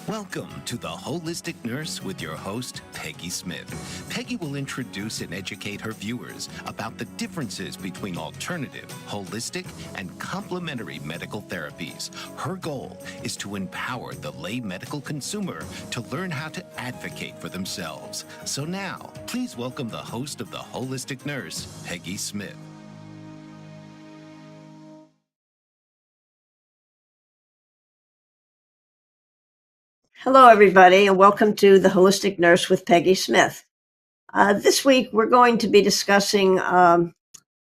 Welcome to The Holistic Nurse with your host, Peggy Smith. Peggy will introduce and educate her viewers about the differences between alternative, holistic, and complementary medical therapies. Her goal is to empower the lay medical consumer to learn how to advocate for themselves. So now, please welcome the host of The Holistic Nurse, Peggy Smith. Hello, everybody, and welcome to The Holistic Nurse with Peggy Smith. This week, we're going to be discussing the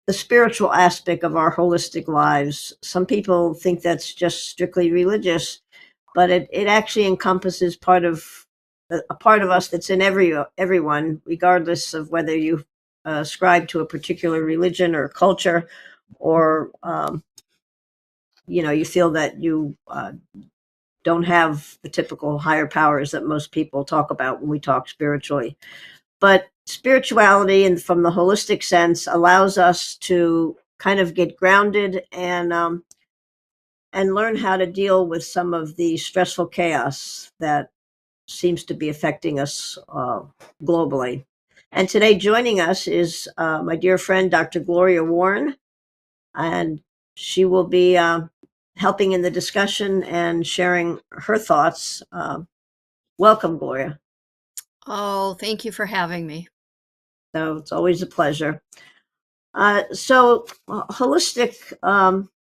spiritual aspect of our holistic lives. Some people think that's just strictly religious, but it actually encompasses a part of us that's in everyone, regardless of whether you ascribe to a particular religion or culture, or you feel that you don't have the typical higher powers that most people talk about when we talk spiritually. But spirituality, and from the holistic sense, allows us to kind of get grounded and learn how to deal with some of the stressful chaos that seems to be affecting us globally. And today, joining us is my dear friend, Dr. Gloria Warren, and she will be helping in the discussion and sharing her thoughts. Welcome, Gloria. Oh, thank you for having me. So it's always a pleasure. Holistic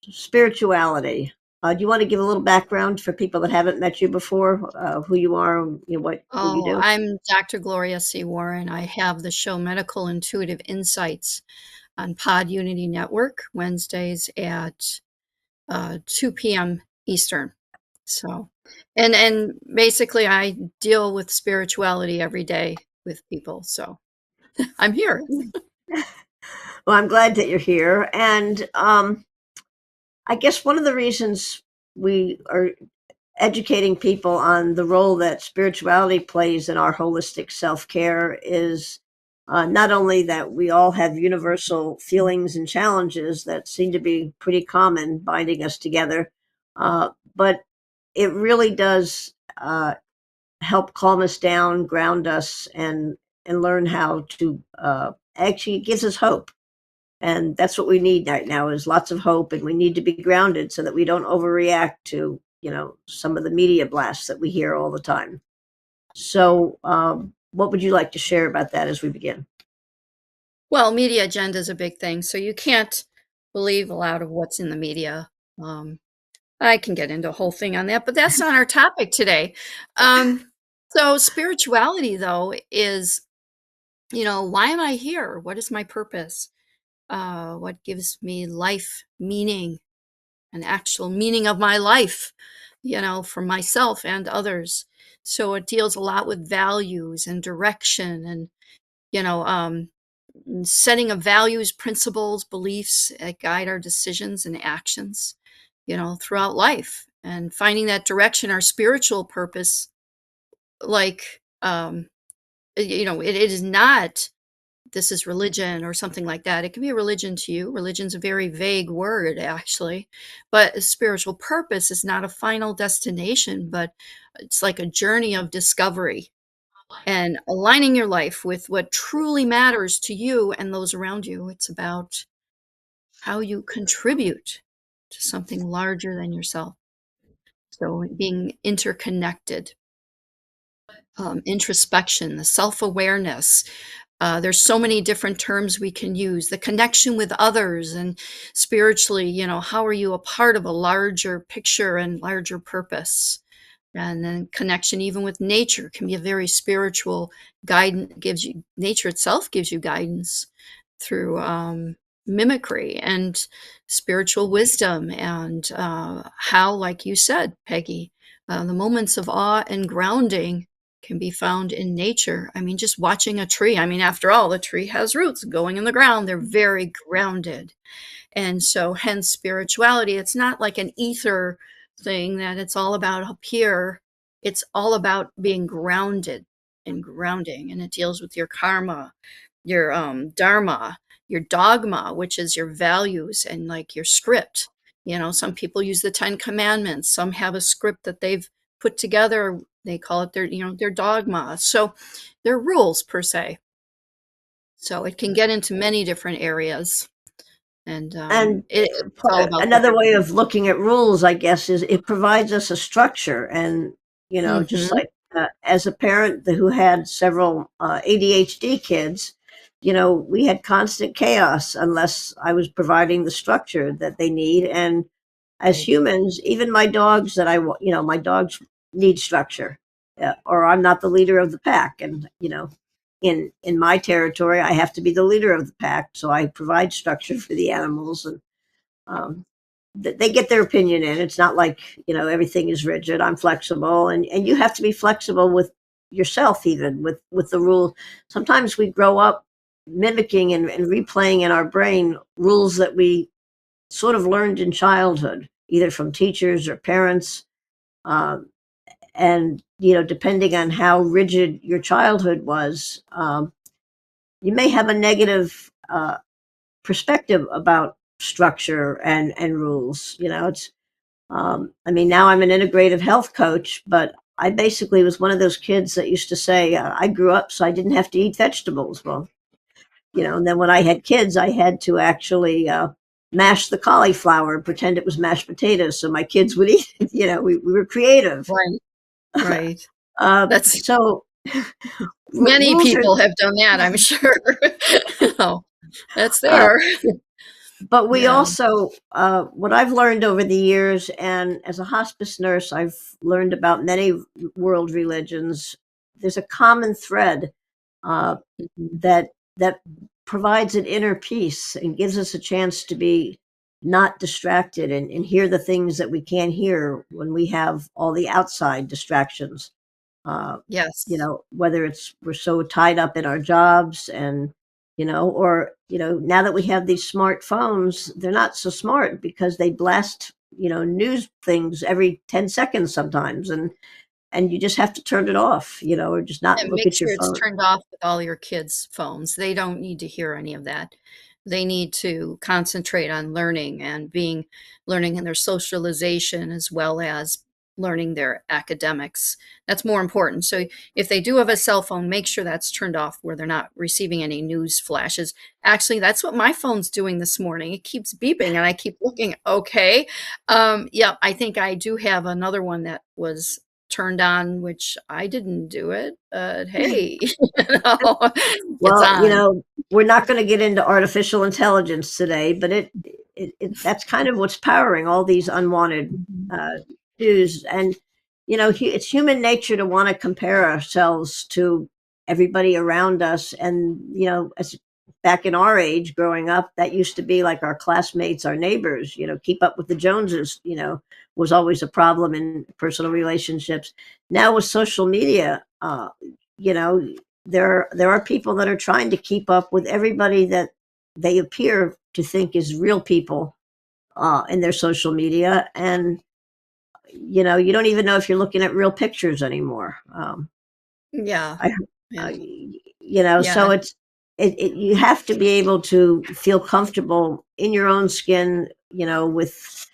spirituality. Do you want to give a little background for people that haven't met you before, who you are, who you do? I'm Dr. Gloria C. Warren. I have the show Medical Intuitive Insights on Pod Unity Network, Wednesdays at 2 p.m. Eastern. So, and basically I deal with spirituality every day with people. So I'm here. Well, I'm glad that you're here. And I guess one of the reasons we are educating people on the role that spirituality plays in our holistic self-care is not only that we all have universal feelings and challenges that seem to be pretty common binding us together, but it really does help calm us down, ground us, and learn how to actually, it gives us hope. And that's what we need right now, is lots of hope, and we need to be grounded so that we don't overreact to some of the media blasts that we hear all the time. So what would you like to share about that as we begin? Well, media agenda is a big thing, so you can't believe a lot of what's in the media. I can get into a whole thing on that, but that's not our topic today. So spirituality, though, is, why am I here? What is my purpose? What gives me life meaning, an actual meaning of my life, for myself and others. So it deals a lot with values and direction and, setting of values, principles, beliefs that guide our decisions and actions, throughout life, and finding that direction, our spiritual purpose. Like, it is not, this is religion or something like that. It can be a religion to you. Religion's a very vague word, actually, but a spiritual purpose is not a final destination, but it's like a journey of discovery and aligning your life with what truly matters to you and those around you. It's about how you contribute to something larger than yourself. So being interconnected, introspection, the self-awareness. There's so many different terms we can use. The connection with others, and spiritually, how are you a part of a larger picture and larger purpose? And then connection even with nature can be a very spiritual guidance. Nature itself gives you guidance through mimicry and spiritual wisdom, and how, like you said, Peggy, the moments of awe and grounding can be found in nature. I mean, just watching a tree. I mean, after all, the tree has roots going in the ground. They're very grounded. And so hence spirituality. It's not like an ether thing that it's all about up here. It's all about being grounded and grounding. And it deals with your karma, your dharma, your dogma, which is your values and like your script. Some people use the 10 Commandments. Some have a script that they've put together. They call it their dogma. So they're rules per se. So it can get into many different areas, and And it's all about the another way of looking at rules, I guess, is it provides us a structure. And, just Mhm. like as a parent who had several ADHD kids, we had constant chaos unless I was providing the structure that they need. And as Right. humans, even my dogs my dogs need structure, or I'm not the leader of the pack. And, in my territory, I have to be the leader of the pack. So I provide structure for the animals, and um, they get their opinion in. It's not like, everything is rigid. I'm flexible, and you have to be flexible with yourself, even with the rule. Sometimes we grow up mimicking and replaying in our brain rules that we sort of learned in childhood, either from teachers or parents. Um, and, depending on how rigid your childhood was, you may have a negative perspective about structure and rules. It's I mean, now I'm an integrative health coach, but I basically was one of those kids that used to say, I grew up so I didn't have to eat vegetables. Well, and then when I had kids, I had to actually mash the cauliflower and pretend it was mashed potatoes so my kids would eat it. We were creative. Right, right. That's So Many rules are, people have done that, I'm sure. Oh, that's uh, there. but we Yeah. also, what I've learned over the years, and as a hospice nurse, I've learned about many world religions. There's a common thread uh, Mhm. that provides an inner peace and gives us a chance to be not distracted, and hear the things that we can't hear when we have all the outside distractions. uh, Yes. whether it's we're so tied up in our jobs, and, or, now that we have these smartphones, they're not so smart because they blast, news things every 10 seconds sometimes. And you just have to turn it off, or just not And look make at your sure it's phone. turned off with all your kids' phones. They don't need to hear any of that. They need to concentrate on learning in their socialization as well as learning their academics. That's more important. So if they do have a cell phone, make sure that's turned off where they're not receiving any news flashes. Actually, that's what my phone's doing this morning. It keeps beeping and I keep looking, okay. Yeah, I think I do have another one that was turned on, which I didn't do it, but hey, it's Well, on. we're not going to get into artificial intelligence today, but it that's kind of what's powering all these unwanted Mhm. uh, news. And, it's human nature to want to compare ourselves to everybody around us. And, as back in our age growing up, that used to be like our classmates, our neighbors. Keep up with the Joneses, was always a problem in personal relationships. Now with social media, you know, there are people that are trying to keep up with everybody that they appear to think is real people in their social media. And, you don't even know if you're looking at real pictures anymore. Yeah, I, and so yeah, you have to be able to feel comfortable in your own skin, with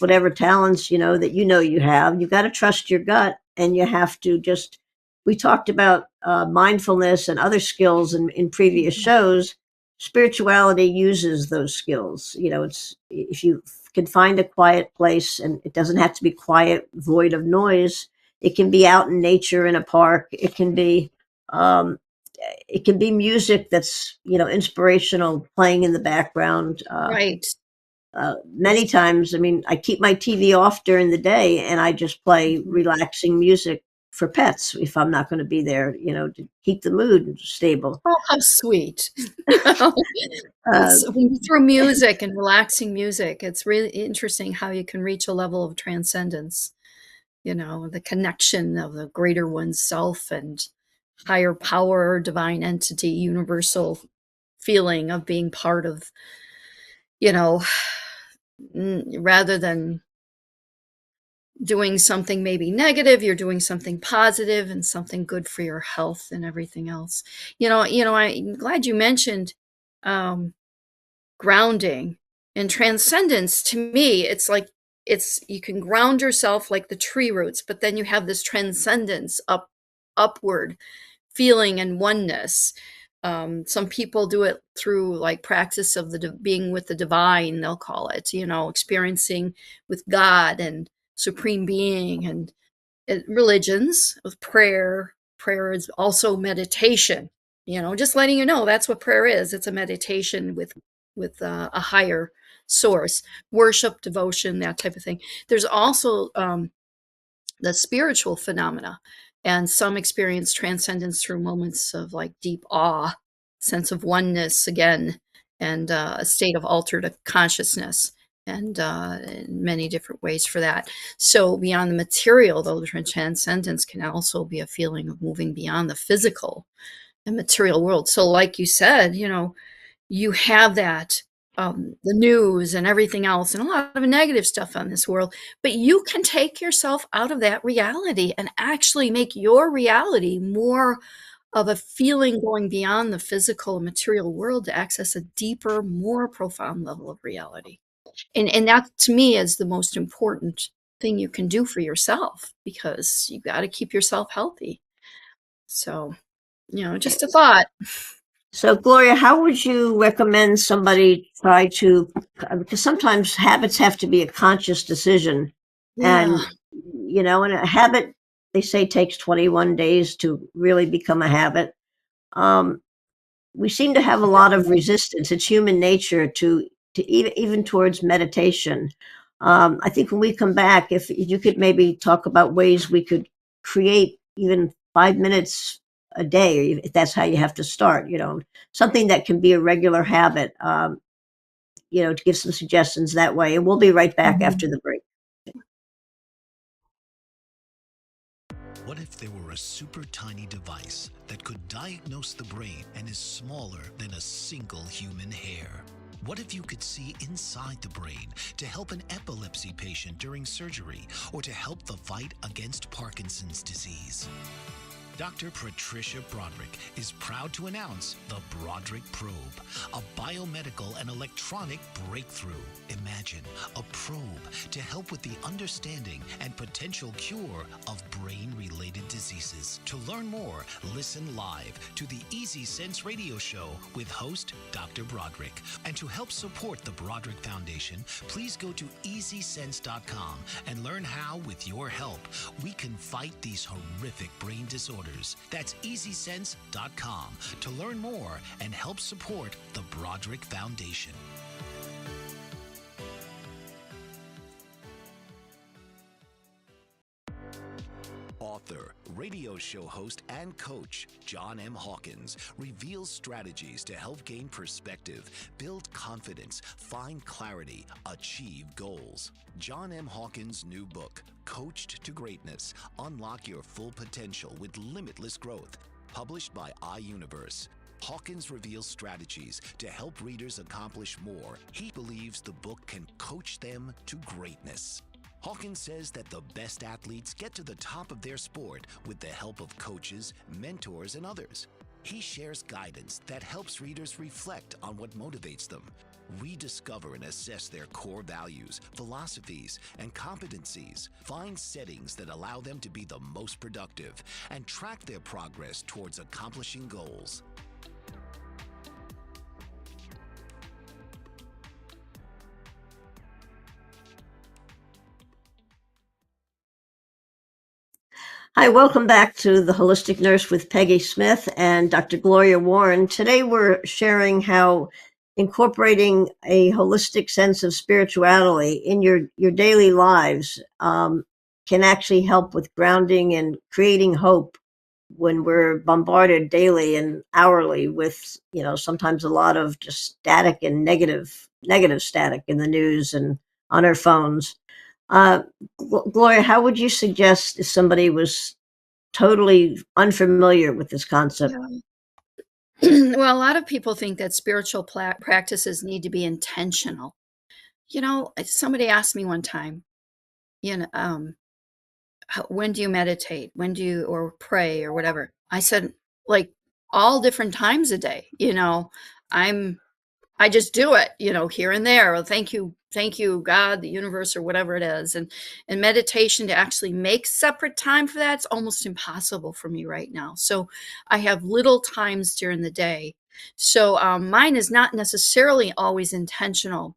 whatever talents, that you have. You got to trust your gut, and you have to just. We talked about mindfulness and other skills in previous mhm, shows. Spirituality uses those skills. It's if you can find a quiet place, and it doesn't have to be quiet, void of noise. It can be out in nature in a park. Um, it can be music that's, inspirational, playing in the background. right. Many It's times, I mean, I keep my TV off during the day, and I just play Mhm. relaxing music for pets if I'm not going to be there, to keep the mood stable. Oh, how sweet. You know? Uh, It's through music and relaxing music, it's really interesting how you can reach a level of transcendence, the connection of the greater oneself and higher power, divine entity, universal feeling of being part of, you know, rather than doing something maybe negative, you're doing something positive and something good for your health and everything else. I'm glad you mentioned um, grounding and transcendence. To me, it's like it's you can ground yourself like the tree roots, but then you have this transcendence upward feeling and oneness. Some people do it through like practice of being with the divine, they'll call it, experiencing with God and supreme being, and religions with prayer. Prayer is also meditation. Just letting you know that's what prayer is. It's a meditation with a higher source, worship, devotion, that type of thing. There's also the spiritual phenomena, and some experience transcendence through moments of like deep awe, sense of oneness again, and a state of altered consciousness, and in many different ways for that. So beyond the material, though, the transcendence can also be a feeling of moving beyond the physical and material world. So like you said, you have that, the news and everything else, and a lot of negative stuff on this world, but you can take yourself out of that reality and actually make your reality more of a feeling going beyond the physical and material world to access a deeper, more profound level of reality. And that to me is the most important thing you can do for yourself, because you got to keep yourself healthy. So, just a thought. So, Gloria, how would you recommend somebody try to, because sometimes habits have to be a conscious decision. Yeah. And a habit, they say, takes 21 days to really become a habit. We seem to have a lot of resistance. It's human nature to even towards meditation. I think when we come back, if you could maybe talk about ways we could create even 5 minutes a day, if that's how you have to start, something that can be a regular habit, to give some suggestions that way. And we'll be right back after the break. What if there were a super tiny device that could diagnose the brain and is smaller than a single human hair? What if you could see inside the brain to help an epilepsy patient during surgery, or to help the fight against Parkinson's disease? Dr. Patricia Broderick is proud to announce the Broderick Probe, a biomedical and electronic breakthrough. Imagine a probe to help with the understanding and potential cure of brain-related diseases. To learn more, listen live to the Easy Sense radio show with host Dr. Broderick. And to help support the Broderick Foundation, please go to EasySense.com and learn how, with your help, we can fight these horrific brain disorders. That's EasySense.com to learn more and help support the Broderick Foundation. Author, radio show host, and coach John M. Hawkins reveals strategies to help gain perspective, build confidence, find clarity, achieve goals. John M. Hawkins' new book, Coached to Greatness: Unlock Your Full Potential with Limitless Growth, published by iUniverse. Hawkins reveals strategies to help readers accomplish more. He believes the book can coach them to greatness. Hawkins says that the best athletes get to the top of their sport with the help of coaches, mentors, and others. He shares guidance that helps readers reflect on what motivates them, rediscover and assess their core values, philosophies, and competencies, find settings that allow them to be the most productive, and track their progress towards accomplishing goals. Hi, welcome back to The Holistic Nurse with Peggy Smith and Dr. Gloria Warren. Today we're sharing how incorporating a holistic sense of spirituality in your daily lives can actually help with grounding and creating hope when we're bombarded daily and hourly with, sometimes a lot of just static and negative static in the news and on our phones. Gloria, how would you suggest if somebody was totally unfamiliar with this concept? Yeah. Well, a lot of people think that spiritual practices need to be intentional. Somebody asked me one time, when do you meditate? When do you, or pray or whatever? I said, like, all different times a day. I'm I just do it, here and there. Well, thank you, God, the universe, or whatever it is. And meditation, to actually make separate time for that, it's almost impossible for me right now. So I have little times during the day. So mine is not necessarily always intentional,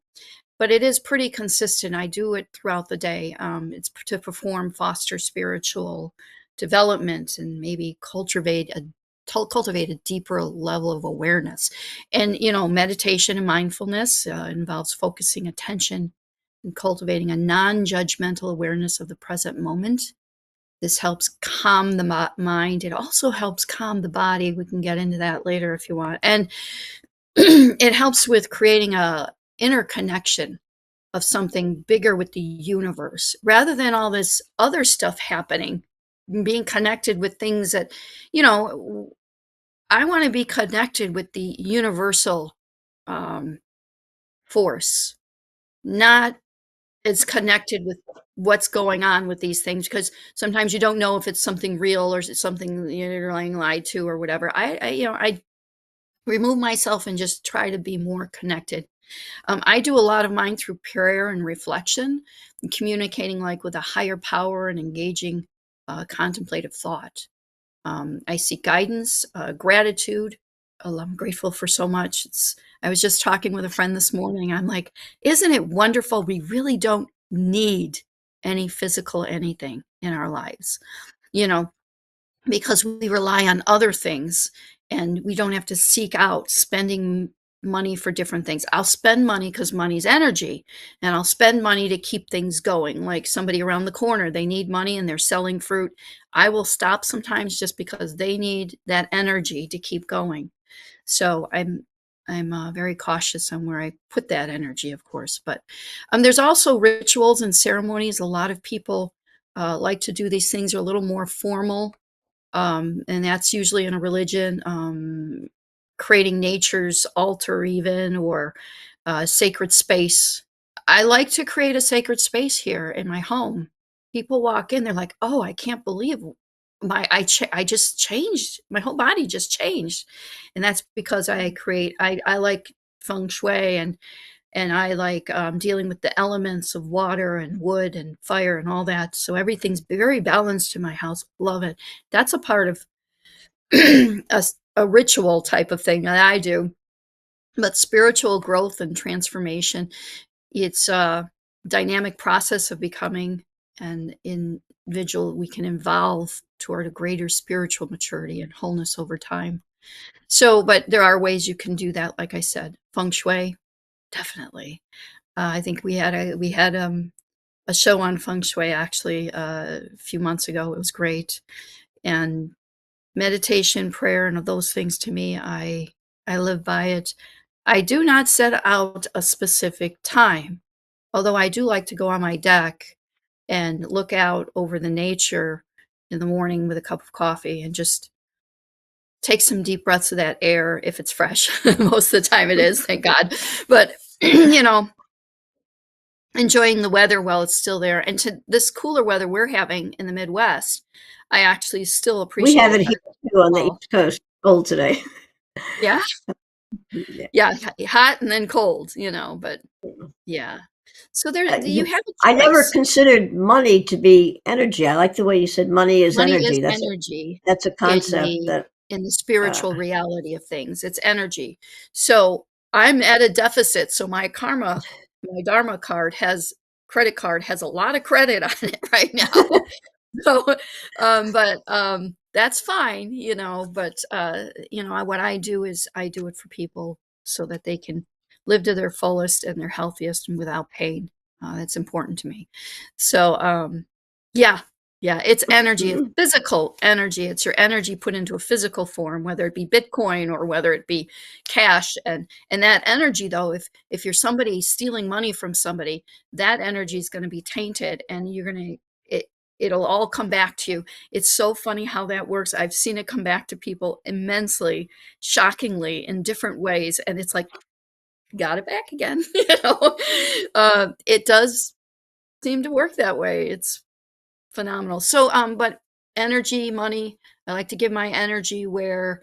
but it is pretty consistent. I do it throughout the day. It's to perform, foster spiritual development, and maybe cultivate a deeper level of awareness. And meditation and mindfulness involves focusing attention and cultivating a non-judgmental awareness of the present moment. This helps calm the mind. It also helps calm the body. We can get into that later if you want. And it helps with creating a interconnection of something bigger with the universe, rather than all this other stuff happening, being connected with things that, I want to be connected with the universal um, force, not as connected with what's going on with these things, because sometimes you don't know if it's something real or is it something you're lying lied to or whatever. I remove myself and just try to be more connected. I do a lot of mine through prayer and reflection, and communicating like with a higher power, and engaging contemplative thought. I seek guidance, gratitude. I'm grateful for so much. I was just talking with a friend this morning. I'm like, isn't it wonderful? We really don't need any physical anything in our lives, you know, because we rely on other things, and we don't have to seek out spending money for different things. I'll spend money because money's energy, and I'll spend money to keep things going. Like somebody around the corner, they need money and they're selling fruit. I will stop sometimes just because they need that energy to keep going. So I'm very cautious on where I put that energy, of course. But there's also rituals and ceremonies. A lot of people like to do these things are a little more formal, and that's usually in a religion, creating nature's altar, even, or sacred space. I like to create a sacred space here in my home. People walk in, they're like, "Oh, I can't believe I just changed. My whole body just changed," and that's because I like feng shui, and I like dealing with the elements of water and wood and fire and all that. So everything's very balanced in my house. Love it. That's a part of a ritual type of thing that I do. But spiritual growth and transformation, it's a dynamic process of becoming an individual. We can evolve toward a greater spiritual maturity and wholeness over time. So, but there are ways you can do that. Like I said, feng shui, definitely. I think we had a show on feng shui actually a few months ago. It was great. And meditation, prayer, and those things, to me, I live by it. I do not set out a specific time, although I do like to go on my deck and look out over the nature in the morning with a cup of coffee and just take some deep breaths of that air if it's fresh. Most of the time it is, thank God. But enjoying the weather while it's still there. And to this cooler weather we're having in the Midwest, I actually still We have appreciate it here too on the fall. East Coast. Cold today. Yeah. Yeah. Yeah. Hot and then cold, but yeah. So there, you have I a never choice. considered money to be energy. I like the way you said money is Money is energy. energy That's a in concept the that in the uh, spiritual reality of things. It's energy. So I'm at a deficit. So my Dharma credit card has a lot of credit on it right now. So, but that's fine, but what I do is I do it for people so that they can live to their fullest and their healthiest and without pain. That's important to me. So, yeah, yeah, it's energy, it's mm, physical energy. It's your energy put into a physical form, whether it be Bitcoin or whether it be cash. And that energy, though, if you're somebody stealing money from somebody, that energy is going to be tainted, and it'll all come back to you. It's so funny how that works. I've seen it come back to people immensely, shockingly, in different ways, and it's like, got it back again. It does seem to work that way. It's phenomenal. So, but energy, money, I like to give my energy where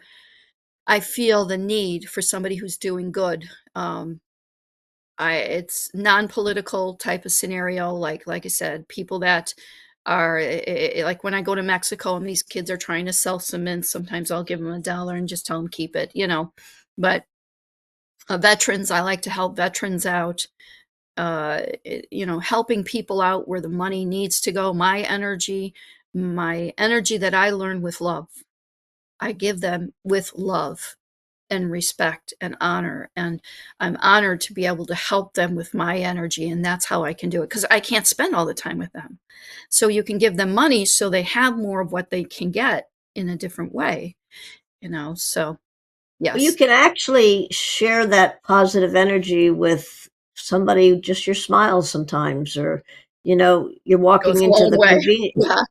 I feel the need for somebody who's doing good. Um, it's non-political type of scenario, like I said, people that are like when I go to Mexico and these kids are trying to sell cement, sometimes I'll give them $1 and just tell them keep it, you know. But veterans, I like to help veterans out. You know, helping people out where the money needs to go. My energy that I learned with love, I give them with love and respect and honor. And I'm honored to be able to help them with my energy. And that's how I can do it because I can't spend all the time with them. So you can give them money so they have more of what they can get in a different way, you know? So, Well, you yes, can actually share that positive energy with somebody, just your smile sometimes, or, you're goes walking a into long the way. convenience. Yeah.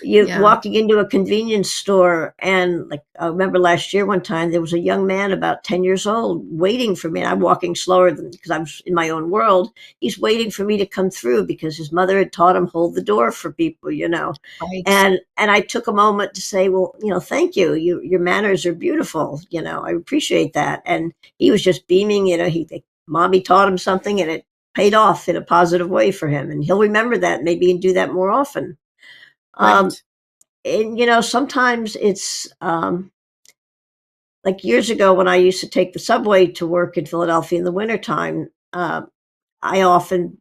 You Yeah. walking into a convenience store, and like I remember last year one time there was a young man about 10 years old waiting for me, and I'm walking slower than because I'm in my own world. He's waiting for me to come through because his mother had taught him hold the door for people. Right. And I took a moment to say, well, thank you. Your manners are beautiful. I appreciate that. And he was just beaming. Mommy taught him something, and it paid off in a positive way for him, and he'll remember that maybe and do that more often. Um, Right. and sometimes it's like years ago when I used to take the subway to work in Philadelphia in the wintertime. I often,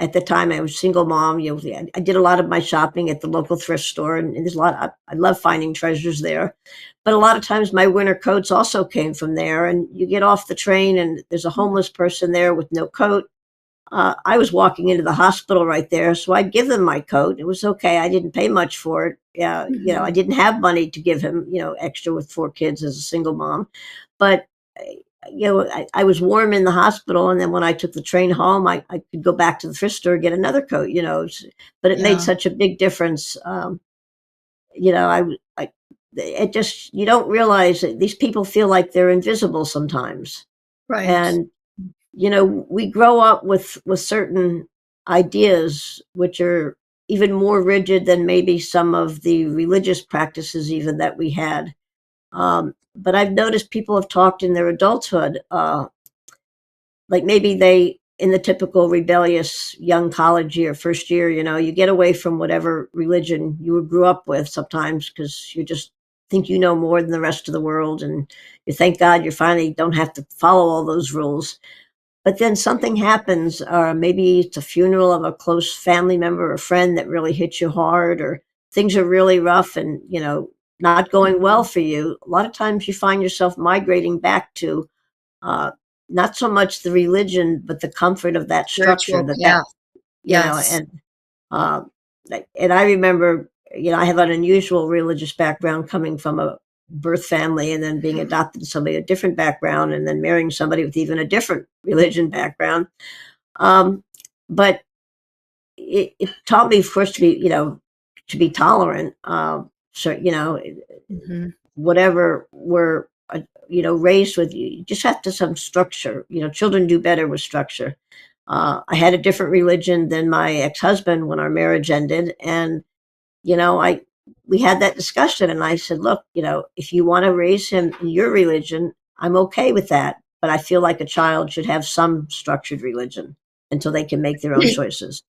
at the time, I was a single mom. I did a lot of my shopping at the local thrift store, and there's a lot. I love finding treasures there, but a lot of times my winter coats also came from there. And you get off the train, and there's a homeless person there with no coat. I was walking into the hospital right there, so I'd give them my coat. It was okay. I didn't pay much for it. Yeah, I Mhm. didn't have money to give him, extra with 4 kids as a single mom. But, I was warm in the hospital. And then when I took the train home, I could go back to the thrift store, get another coat. But it made Yeah. such a big difference. You know, it just, you don't realize that these people feel like they're invisible sometimes. Right. And we grow up with certain ideas which are even more rigid than maybe some of the religious practices even that we had. But I've noticed people have talked in their adulthood, like maybe they in the typical rebellious young college year, first year, you get away from whatever religion you grew up with sometimes because you just think you know more than the rest of the world, and you thank God you finally don't have to follow all those rules. But then something happens, or maybe it's a funeral of a close family member or friend that really hits you hard, or things are really rough and, not going well Mhm. for you. A lot of times you find yourself migrating back to uh, not so much the religion, but the comfort of that structure Spiritual path. Yes. and uh, and I remember, I have an unusual religious background coming from a birth family and then being adopted to somebody with a different background and then marrying somebody with even a different religion background. Um, but it taught me first to be tolerant. So, Mhm. whatever we're, raised with, you just have to some structure. Children do better with structure. I had a different religion than my ex-husband when our marriage ended. And I we had that discussion, and I said, look, if you want to raise him in your religion, I'm okay with that. But I feel like a child should have some structured religion until they can make their own choices.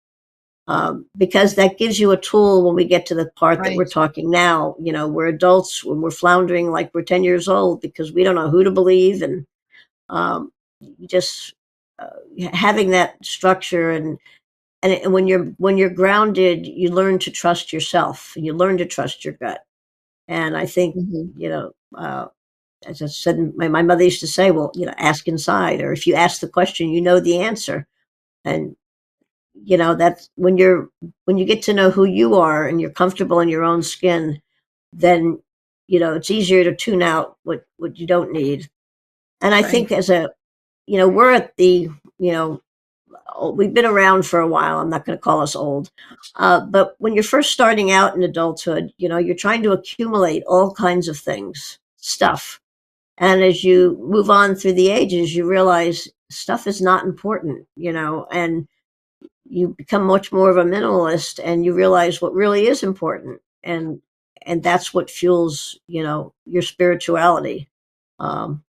Because that gives you a tool when we get to the part that we're Right. talking now. We're adults when we're floundering like we're 10 years old because we don't know who to believe. And just uh, having that structure, and when you're grounded, you learn to trust yourself. You learn to trust your gut. And I think, Mhm. as I said, my mother used to say, well, ask inside, or if you ask the question, you know the answer. And that's when you get to know who you are and you're comfortable in your own skin, then it's easier to tune out what you don't need. And I Right. think we're at the you know we've been around for a while. I'm not going to call us old. But when you're first starting out in adulthood, you're trying to accumulate all kinds of things, stuff. And as you move on through the ages, you realize stuff is not important, and you become much more of a minimalist and you realize what really is important. And that's what fuels, your spirituality. Um,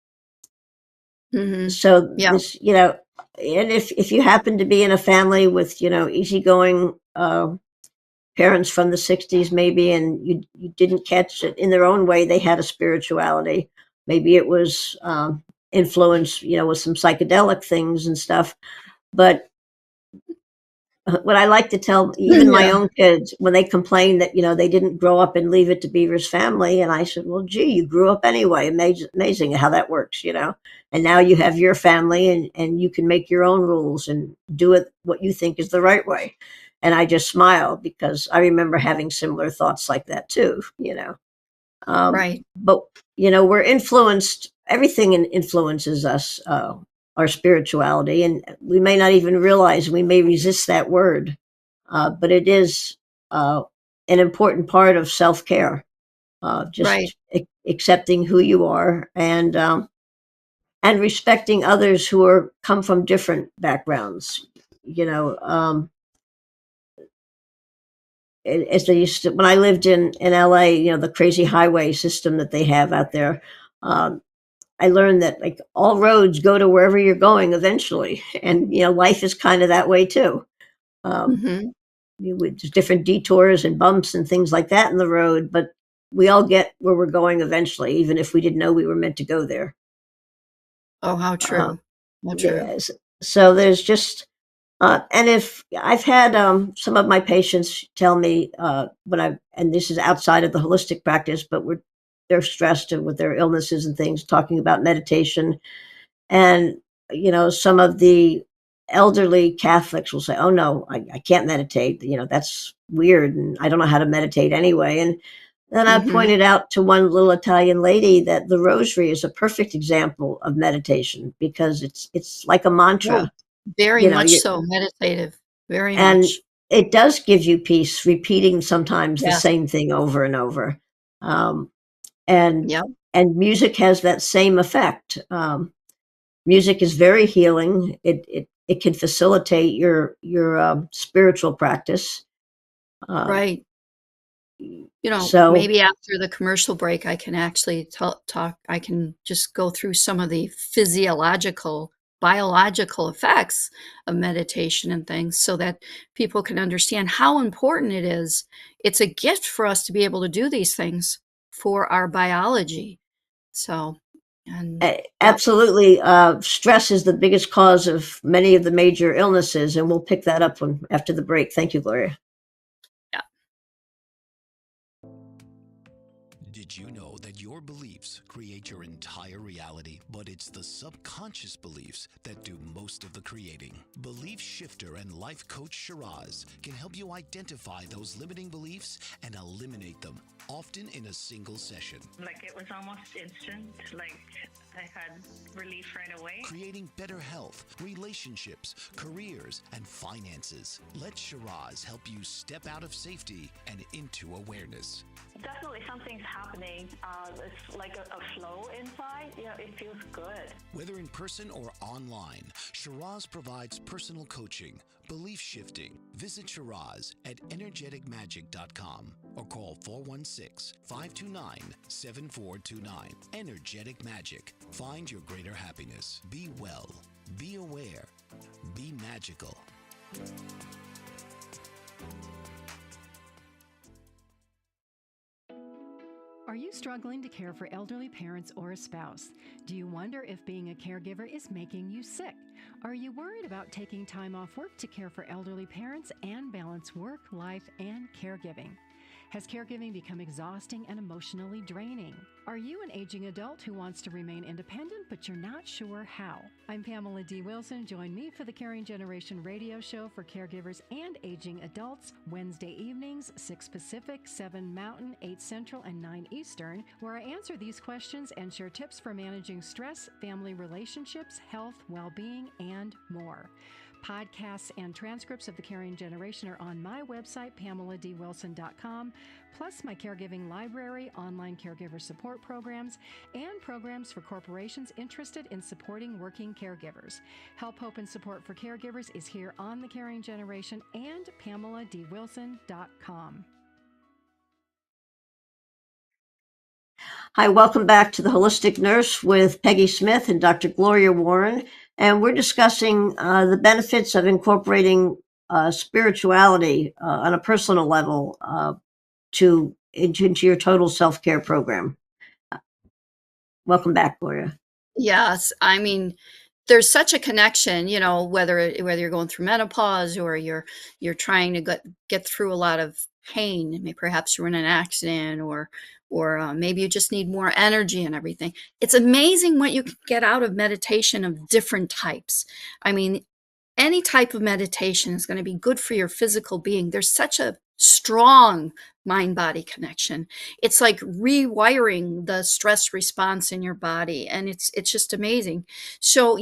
Mhm. So Yeah. this, and if you happen to be in a family with, easygoing parents from the 60s maybe, and you didn't catch it in their own way, they had a spirituality. Maybe it was influenced, with some psychedelic things and stuff. But what I like to tell even my Yeah. own kids when they complain that, they didn't grow up in Leave It to Beaver's family, and I said, well, gee, you grew up anyway. Amazing how that works. And now you have your family, and you can make your own rules and do it what you think is the right way. And I just smile because I remember having similar thoughts like that too. Right. But we're influenced. Everything influences us, our spirituality, and we may not even realize. We may resist that word, but it is an important part of self care. Right. Just accepting who you are, and respecting others who come from different backgrounds. You know, as they used to, when I lived in LA, the crazy highway system that they have out there. Um, I learned that like all roads go to wherever you're going eventually, and life is kind of that way too. Um, Mhm. with different detours and bumps and things like that in the road, but we all get where we're going eventually, even if we didn't know we were meant to go there. Oh, how Uh, true. How true. yes. So there's just and if I've had some of my patients tell me and this is outside of the holistic practice, but they're stressed with their illnesses and things, talking about meditation. And, some of the elderly Catholics will say, oh, no, I can't meditate. That's weird. And I don't know how to meditate anyway. And then I Mhm. pointed out to one little Italian lady that the rosary is a perfect example of meditation because it's like a Oh, mantra, very you know, much you, so, meditative, very and much. it does give you peace, repeating sometimes the Yes. same thing over and over. Um, and Yep. and music has that same effect. Music is very healing. It can facilitate your spiritual practice. Um, Right. so Maybe after the commercial break, I can actually talk I can just go through some of the physiological, biological effects of meditation and things so that people can understand how important it is. It's a gift for us to be able to do these things for our biology. So, and yep. absolutely, stress is the biggest cause of many of the major illnesses, and we'll pick that up after the break. Thank you, Gloria. Yeah. Did you know that your beliefs create your entire reality, but it's the subconscious beliefs that do most of the creating? Belief shifter and life coach Shiraz can help you identify those limiting beliefs and eliminate them, often in a single session. Like it was almost instant, like I had relief right away. Creating better health, relationships, careers, and finances. Let Shiraz help you step out of safety and into awareness. Definitely something's happening. It's like a flow inside. It feels good. Whether in person or online, Shiraz provides personal coaching, belief shifting. Visit Shiraz at energeticmagic.com or call 416-529-7429. Energetic Magic. Find your greater happiness. Be well. Be aware. Be magical. Are you struggling to care for elderly parents or a spouse? Do you wonder if being a caregiver is making you sick? Are you worried about taking time off work to care for elderly parents and balance work, life, and caregiving? Has caregiving become exhausting and emotionally draining? Are you an aging adult who wants to remain independent, but you're not sure how? I'm Pamela D. Wilson. Join me for the Caring Generation radio show for caregivers and aging adults, Wednesday evenings, 6 Pacific, 7 Mountain, 8 Central, and 9 Eastern, where I answer these questions and share tips for managing stress, family relationships, health, well-being, and more. Podcasts and transcripts of The Caring Generation are on my website, PamelaDWilson.com, plus my caregiving library, online caregiver support programs, and programs for corporations interested in supporting working caregivers. Help, hope, and support for caregivers is here on The Caring Generation and PamelaDWilson.com. Hi, welcome back to the Holistic Nurse with Peggy Smith and Dr. Gloria Warren. And we're discussing the benefits of incorporating spirituality on a personal level into your total self-care program. Welcome back, Gloria. Yes, I mean, there's such a connection, whether you're going through menopause or you're trying to get through a lot of pain. Perhaps you're in an accident, or maybe you just need more energy and everything. It's amazing what you can get out of meditation of different types. I mean, any type of meditation is going to be good for your physical being. There's such a strong mind body connection. It's like rewiring the stress response in your body, and it's just amazing. So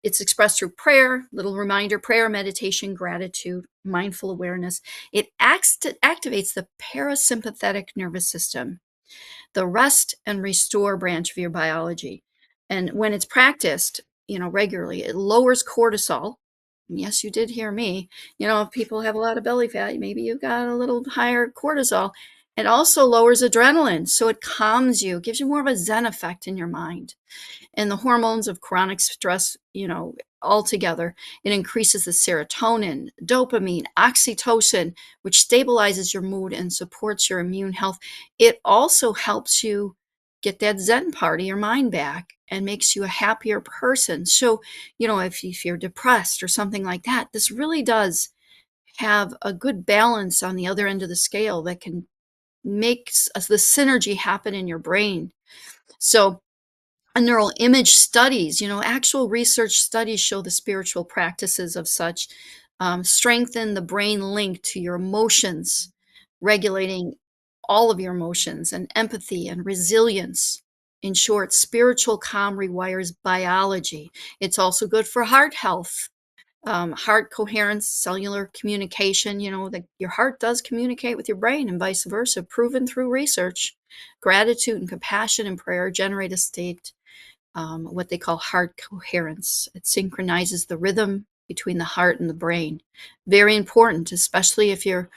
it's expressed through prayer, little reminder, prayer, meditation, gratitude, mindful awareness. It activates the parasympathetic nervous system, the rest and restore branch of your biology. And when it's practiced, regularly, it lowers cortisol. And yes, you did hear me. If people have a lot of belly fat, maybe you've got a little higher cortisol. It also lowers adrenaline, so it calms you, gives you more of a zen effect in your mind. And the hormones of chronic stress, altogether, it increases the serotonin, dopamine, oxytocin, which stabilizes your mood and supports your immune health. It also helps you get that zen part of your mind back and makes you a happier person. So, if you're depressed or something like that, this really does have a good balance on the other end of the scale that can make the synergy happen in your brain. So, neural image studies, actual research studies show the spiritual practices of such strengthen the brain link to your emotions, regulating all of your emotions and empathy and resilience. In short, spiritual calm rewires biology. It's also good for heart health, heart coherence, cellular communication. Your heart does communicate with your brain and vice versa, proven through research. Gratitude and compassion and prayer generate a state, what they call heart coherence. It synchronizes the rhythm between the heart and the brain. Very important, especially if you're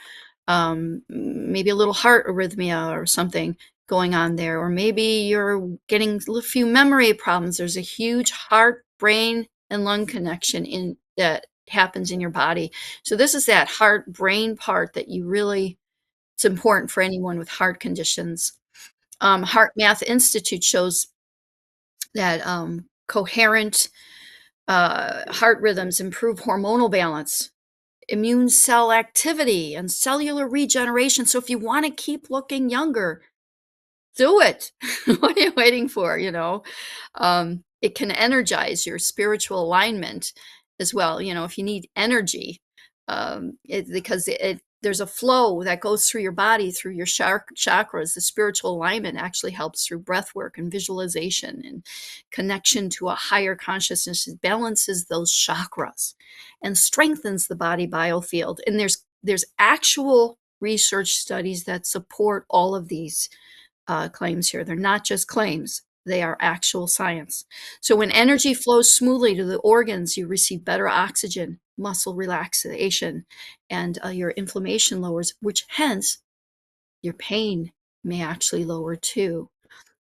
maybe a little heart arrhythmia or something going on there, or maybe you're getting a few memory problems. There's a huge heart, brain, and lung connection in that happens in your body. So this is that heart brain part that it's important for anyone with heart conditions. Heart Math Institute shows that coherent heart rhythms improve hormonal balance, immune cell activity, and cellular regeneration. So if you want to keep looking younger, do it. What are you waiting for? It can energize your spiritual alignment as well. If you need energy, because there's a flow that goes through your body, through your chakras. The spiritual alignment actually helps through breath work and visualization and connection to a higher consciousness. It balances those chakras and strengthens the body biofield. And there's actual research studies that support all of these claims here. They're not just claims, they are actual science. So when energy flows smoothly to the organs, you receive better oxygen, muscle relaxation, and your inflammation lowers, which hence your pain may actually lower too.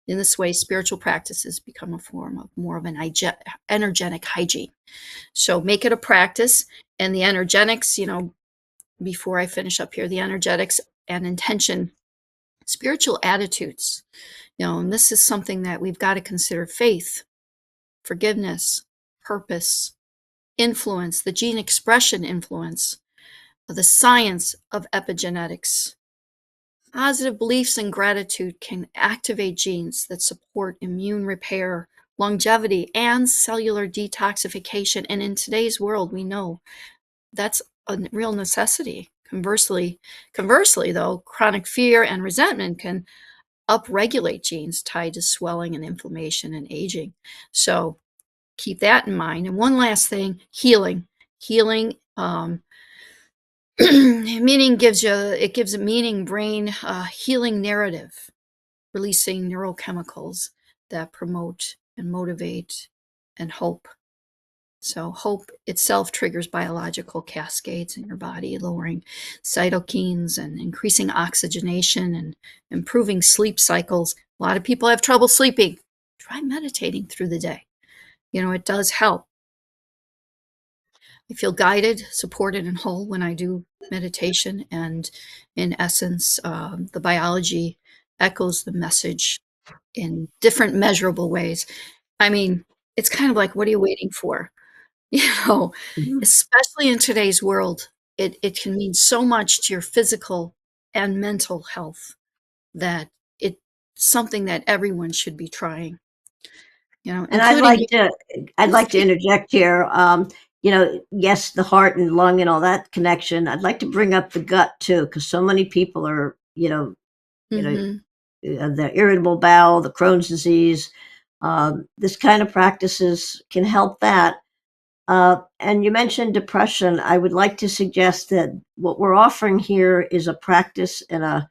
In this way, spiritual practices become a form of more of an energetic hygiene. So make it a practice. And the energetics, before I finish up here, the energetics and intention, spiritual attitudes. And this is something that we've got to consider: faith, forgiveness, purpose, influence, the gene expression influence, the science of epigenetics. Positive beliefs and gratitude can activate genes that support immune repair, longevity, and cellular detoxification. And in today's world, we know that's a real necessity. Conversely, though, chronic fear and resentment can upregulate genes tied to swelling and inflammation and aging. So keep that in mind. And one last thing, healing. Meaning gives a meaning brain healing narrative, releasing neurochemicals that promote and motivate and hope. So hope itself triggers biological cascades in your body, lowering cytokines and increasing oxygenation and improving sleep cycles. A lot of people have trouble sleeping. Try meditating through the day. It does help. I feel guided, supported, and whole when I do meditation. And in essence, the biology echoes the message in different measurable ways. I mean, it's kind of like, what are you waiting for? You know, Mhm. especially in today's world, it can mean so much to your physical and mental health that it's something that everyone should be trying, And I'd including like you. to I'd like to interject here. Yes, the heart and lung and all that connection. I'd like to bring up the gut too, because so many people are, you know, Mhm. the irritable bowel, the Crohn's disease. This kind of practices can help that. And you mentioned depression. I would like to suggest that what we're offering here is a practice and a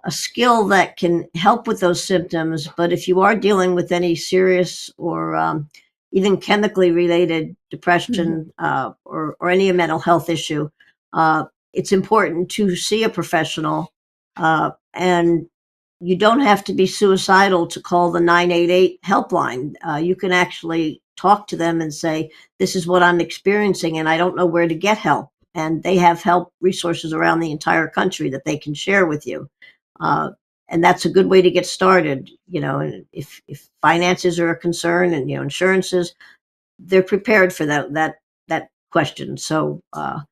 skill that can help with those symptoms. But if you are dealing with any serious or even chemically related Mhm. depression or any mental health issue, it's important to see a professional. And you don't have to be suicidal to call the 988 helpline. You can actually talk to them and say, this is what I'm experiencing, and I don't know where to get help. And they have help resources around the entire country that they can share with you. Uh, and that's a good way to get started. And if finances are a concern and insurances, they're prepared for that question. So the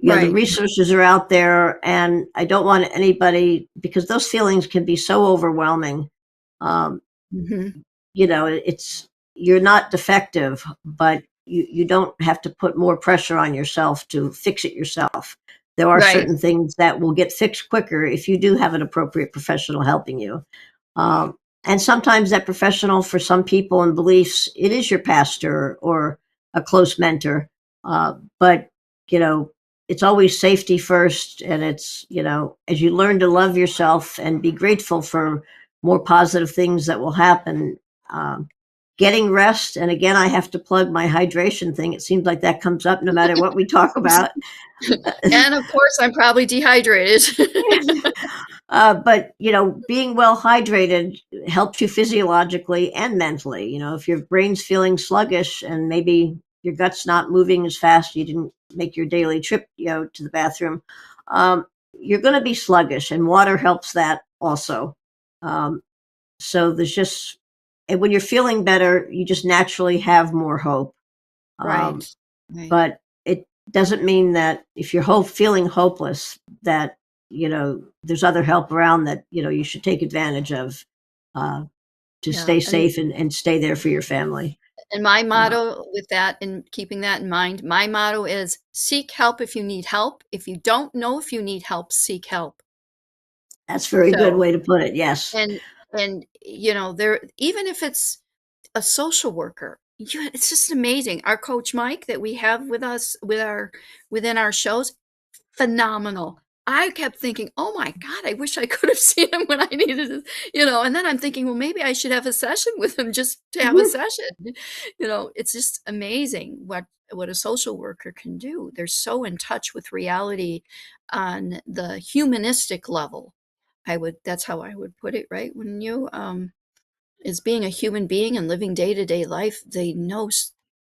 Right. resources are out there, and I don't want anybody, because those feelings can be so overwhelming. Um, Mhm. it's you're not defective, but you don't have to put more pressure on yourself to fix it yourself. There are Right. certain things that will get fixed quicker if you do have an appropriate professional helping you. And sometimes that professional, for some people and beliefs, it is your pastor or a close mentor. But you know, it's always safety first, and it's as you learn to love yourself and be grateful for more positive things that will happen. Um, Getting rest, and again, I have to plug my hydration thing. It seems like that comes up no matter what we talk about. And of course, I'm probably dehydrated. But being well hydrated helps you physiologically and mentally. If your brain's feeling sluggish and maybe your gut's not moving as fast, you didn't make your daily trip, to the bathroom. You're going to be sluggish, and water helps that also. Um, so there's just, and when you're feeling better, you just naturally have more hope. Right. Um, Right. but it doesn't mean that if you're feeling hopeless, that there's other help around that you should take advantage of uh, to Yeah. stay And safe and stay there for your family. my Uh, motto with that and keeping that in mind, my motto is seek help if you need help. If you don't know if you need help, seek help. that's a very good So, way to put it. Yes. and there, even if it's a social worker, it's just amazing. Our coach Mike that we have with us within our shows, phenomenal. I kept thinking, "Oh my god, I wish I could have seen him when I needed it," and then I'm thinking, "Well, maybe I should have a session with him just to have a session." It's just amazing what a social worker can do. They're so in touch with reality on the humanistic level. That's how I would put it, right? When you as being a human being and living day-to-day life, they know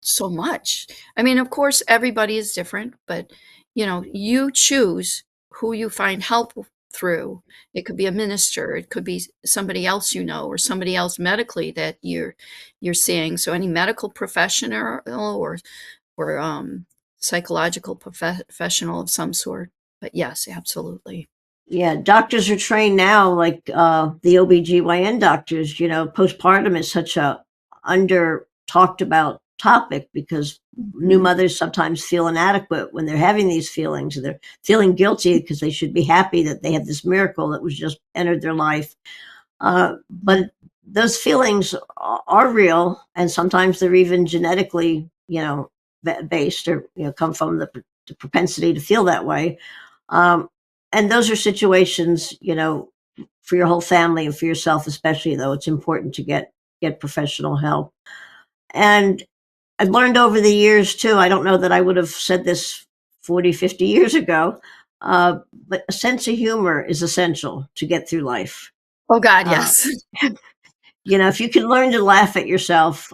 so much. I mean, of course, everybody is different, but you choose who you find help through. It could be a minister, it could be somebody else or somebody else medically that you're seeing. So any medical professional or psychological professional of some sort. But yes, absolutely. Yeah, doctors are trained now, like the OBGYN doctors. Postpartum is such a under talked about topic because new Mhm. mothers sometimes feel inadequate when they're having these feelings. They're feeling guilty because they should be happy that they have this miracle that was just entered their life. But those feelings are real, and sometimes they're even genetically, based, or come from the propensity to feel that way. Um, and those are situations, for your whole family and for yourself, especially though, it's important to get professional help. And I've learned over the years too, I don't know that I would have said this 40, 50 years ago, but a sense of humor is essential to get through life. Oh God, Uh, yes. if you can learn to laugh at yourself,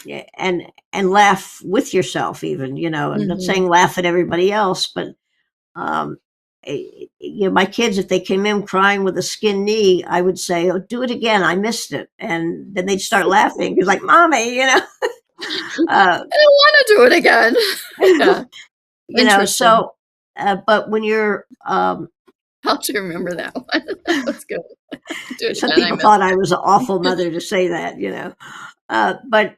yeah, and laugh with yourself, even, I'm not Mhm. saying laugh at everybody else, but um, my kids, if they came in crying with a skin knee, I would say, "Oh, do it again. I missed it," and then they'd start laughing. It's like, "Mommy," uh, I want to do it again. Yeah, interesting. So, but when you're, I'll have to remember that one. That was good. Do it some again. I people missed thought I was an awful it. mother to say that, but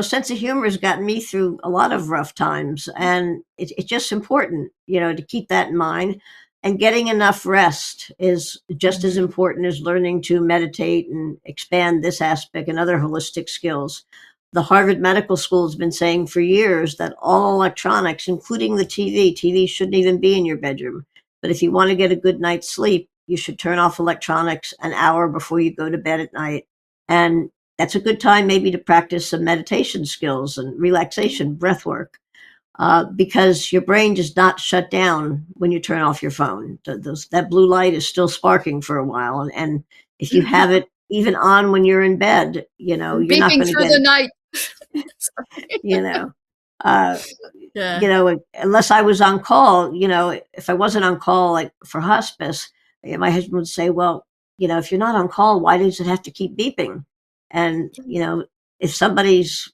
sense of humor has gotten me through a lot of rough times, and it's just important, to keep that in mind. And getting enough rest is just as Mhm. important as learning to meditate and expand this aspect and other holistic skills. The Harvard Medical School has been saying for years that all electronics, including the TV shouldn't even be in your bedroom. But if you want to get a good night's sleep, you should turn off electronics an hour before you go to bed at night. And that's a good time maybe to practice some meditation skills and relaxation, breath work, because your brain does not shut down when you turn off your phone. That blue light is still sparking for a while. And if you have it even on when you're in bed, you're not Beeping going to through get the it, night. Sorry. you know. Uh, Yeah. Unless I was on call, if I wasn't on call, like for hospice, my husband would say, well, if you're not on call, why does it have to keep beeping? And, if somebody's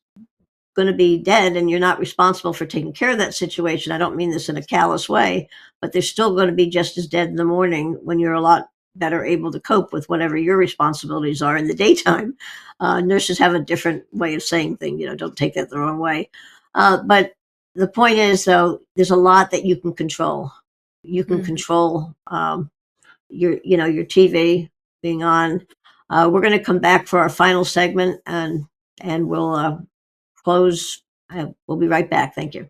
going to be dead and you're not responsible for taking care of that situation, I don't mean this in a callous way, but they're still going to be just as dead in the morning when you're a lot better able to cope with whatever your responsibilities are in the daytime. Nurses have a different way of saying things, don't take that the wrong way. But the point is, though, there's a lot that you can control. You can Mhm. control your TV being on. We're going to come back for our final segment, and we'll close. We'll be right back. Thank you.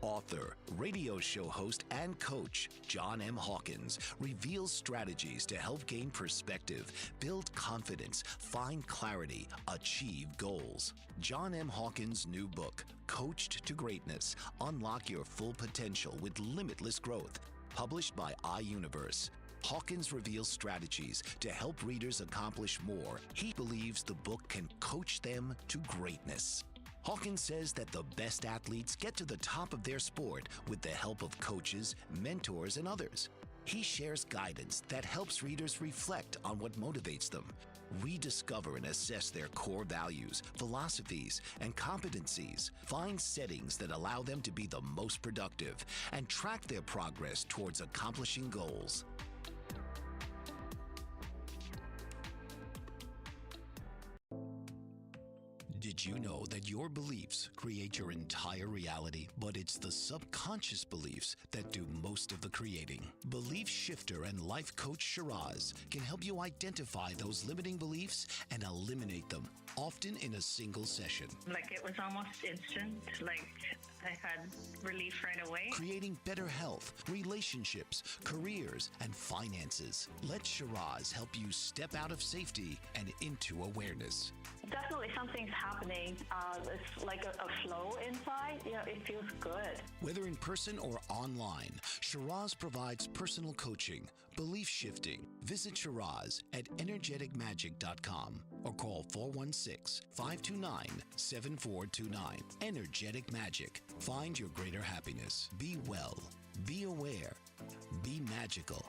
Author, radio show host, and coach John M. Hawkins reveals strategies to help gain perspective, build confidence, find clarity, achieve goals. John M. Hawkins' new book, Coached to Greatness: Unlock Your Full Potential with Limitless Growth, published by iUniverse. Hawkins reveals strategies to help readers accomplish more. He believes the book can coach them to greatness. Hawkins says that the best athletes get to the top of their sport with the help of coaches, mentors, and others. He shares guidance that helps readers reflect on what motivates them, rediscover and assess their core values, philosophies, and competencies, find settings that allow them to be the most productive, and track their progress towards accomplishing goals. Did you know that your beliefs create your entire reality? But it's the subconscious beliefs that do most of the creating. Belief shifter and life coach Shiraz can help you identify those limiting beliefs and eliminate them, often in a single session. Like it was almost instant, like I had relief right away. Creating better health, relationships, careers, and finances. Let Shiraz help you step out of safety and into awareness. Definitely something's happening. It's like a flow inside. It feels good. Whether in person or online, Shiraz provides personal coaching, belief shifting. Visit Shiraz at energeticmagic.com or call 416-529-7429. Energetic Magic. Find your greater happiness. Be well. Be aware. Be magical.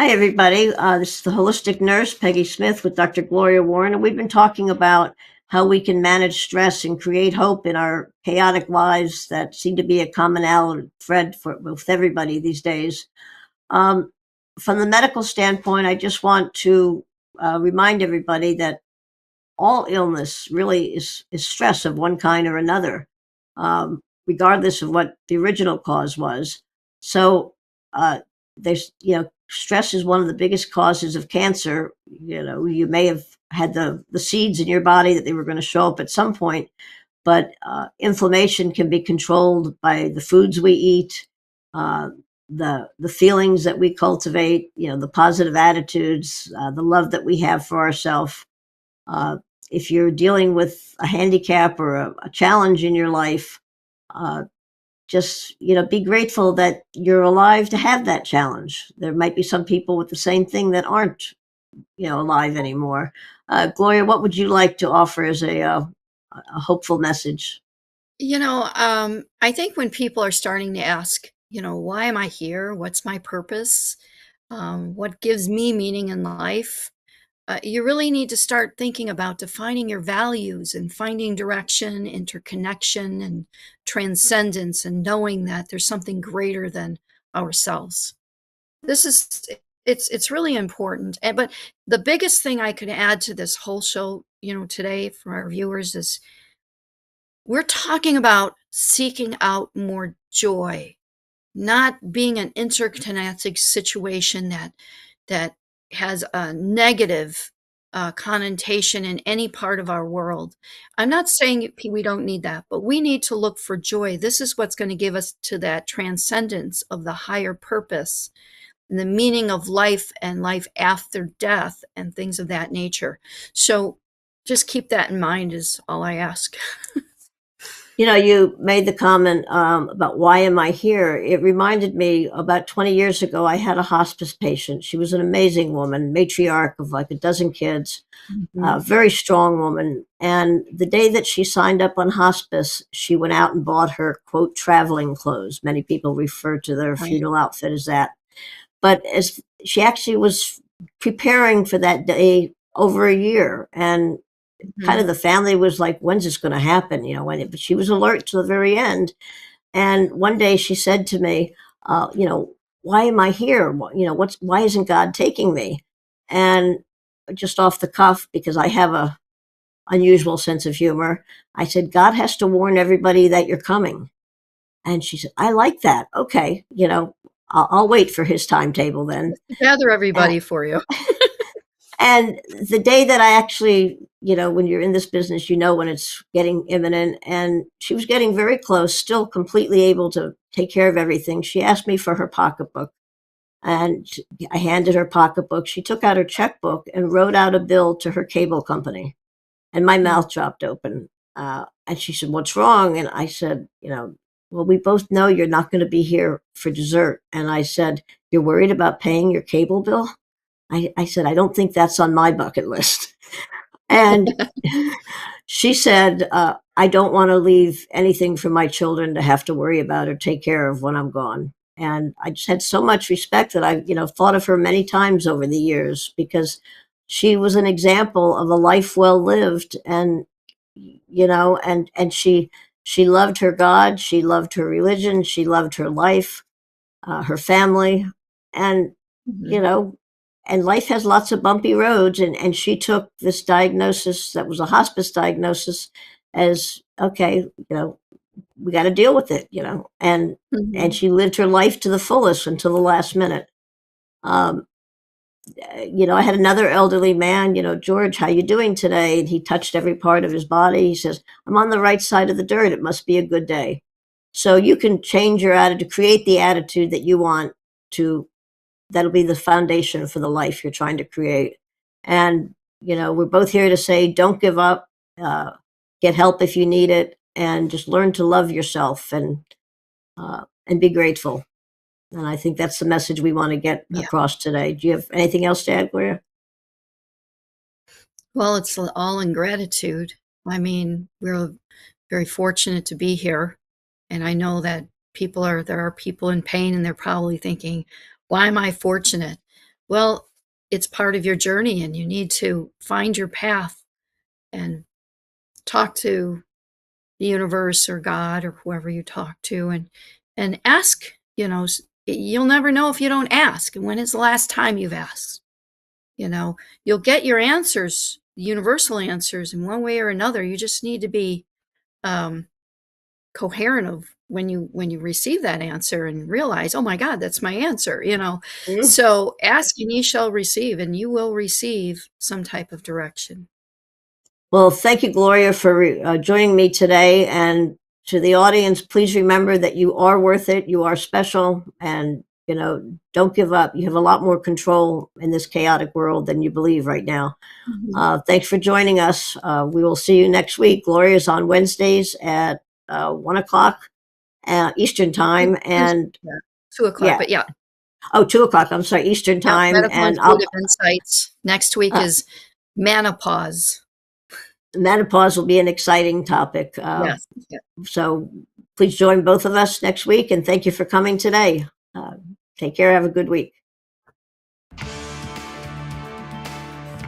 Hi, everybody. This is the Holistic Nurse, Peggy Smith, with Dr. Gloria Warren, and we've been talking about how we can manage stress and create hope in our chaotic lives that seem to be a commonality thread with everybody these days. Um, from the medical standpoint, I just want to remind everybody that all illness really is stress of one kind or another, regardless of what the original cause was. So there's, stress is one of the biggest causes of cancer. You may have had the seeds in your body that they were going to show up at some point, but inflammation can be controlled by the foods we eat. the feelings that we cultivate, the positive attitudes, the love that we have for ourselves. Uh, if you're dealing with a handicap or a challenge in your life, uh, just be grateful that you're alive to have that challenge. There might be some people with the same thing that aren't alive anymore. Gloria, what would you like to offer as a hopeful message? I think when people are starting to ask, why am I here? What's my purpose? What gives me meaning in life? You really need to start thinking about defining your values and finding direction, interconnection, and transcendence, and knowing that there's something greater than ourselves. This is it's really important. But the biggest thing I could add to this whole show, today for our viewers is we're talking about seeking out more joy, not being an interconnected situation that has a negative connotation in any part of our world. I'm not saying we don't need that, but we need to look for joy. This is what's going to give us to that transcendence of the higher purpose and the meaning of life and life after death and things of that nature. So just keep that in mind is all I ask. You made the comment about why am I here? It reminded me about 20 years ago, I had a hospice patient. She was an amazing woman, matriarch of like a dozen kids, a Mhm. very strong woman. And the day that she signed up on hospice, she went out and bought her, quote, traveling clothes. Many people refer to their Right. funeral outfit as that. But as she actually was preparing for that day over a year, and kind of Mhm. the family was like, when's this going to happen? But she was alert to the very end. And one day she said to me, why am I here? Why isn't God taking me? And just off the cuff, because I have a unusual sense of humor, I said, God has to warn everybody that you're coming. And she said, I like that. Okay. I'll wait for his timetable then. Gather And, everybody for you. and the day that I actually, when you're in this business, when it's getting imminent, and she was getting very close, still completely able to take care of everything. She asked me for her pocketbook, and I handed her pocketbook. She took out her checkbook and wrote out a bill to her cable company, and my Mm. mouth dropped open. And she said, "What's wrong?" And I said, well, we both know you're not going to be here for dessert. And I said, "You're worried about paying your cable bill?" I said, "I don't think that's on my bucket list." And she said, I don't want to leave anything for my children to have to worry about or take care of when I'm gone. And I just had so much respect that I've, thought of her many times over the years, because she was an example of a life well lived. And, and she loved her God, she loved her religion, she loved her life, her family. And you Mhm. know, and life has lots of bumpy roads, and she took this diagnosis that was a hospice diagnosis as okay, we got to deal with it, and Mhm. she lived her life to the fullest until the last minute. Um, I had another elderly man, George, how you doing today? And he touched every part of his body. He says, I'm on the right side of the dirt. It must be a good day. So you can change your attitude, create the attitude that you want to that'll be the foundation for the life you're trying to create. And, we're both here to say, don't give up, uh, get help if you need it, and just learn to love yourself and be grateful. And I think that's the message we want to get Yeah. across today. Do you have anything else to add, Gloria? Well, it's all in gratitude. I mean, we're very fortunate to be here. And I know that there are people in pain and they're probably thinking, why am I fortunate? Well, it's part of your journey and you need to find your path and talk to the universe or God or whoever you talk to and ask, you'll never know if you don't ask. And when is the last time you've asked? You'll get your answers, universal answers in one way or another. You just need to be um, coherent of when you receive that answer and realize, oh my God, that's my answer. Mm. So ask and ye shall receive, and you will receive some type of direction. Well, thank you, Gloria, for joining me today. And to the audience, please remember that you are worth it. You are special. And don't give up. You have a lot more control in this chaotic world than you believe right now. Thanks for joining us. We will see you next week. Gloria is on Wednesdays at 1 o'clock Eastern time, and 2 o'clock, but yeah. 2 o'clock. I'm sorry, Eastern time. And Intuitive Insights. Next week is menopause. Menopause will be an exciting topic. Yes. So please join both of us next week, and thank you for coming today. Take care. Have a good week.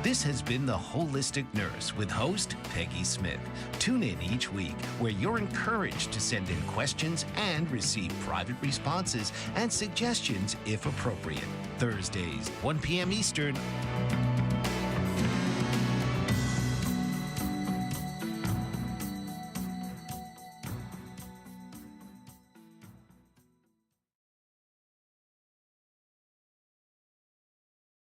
This has been The Holistic Nurse with host Peggy Smith. Tune in each week where you're encouraged to send in questions and receive private responses and suggestions if appropriate. Thursdays, 1 p.m. Eastern.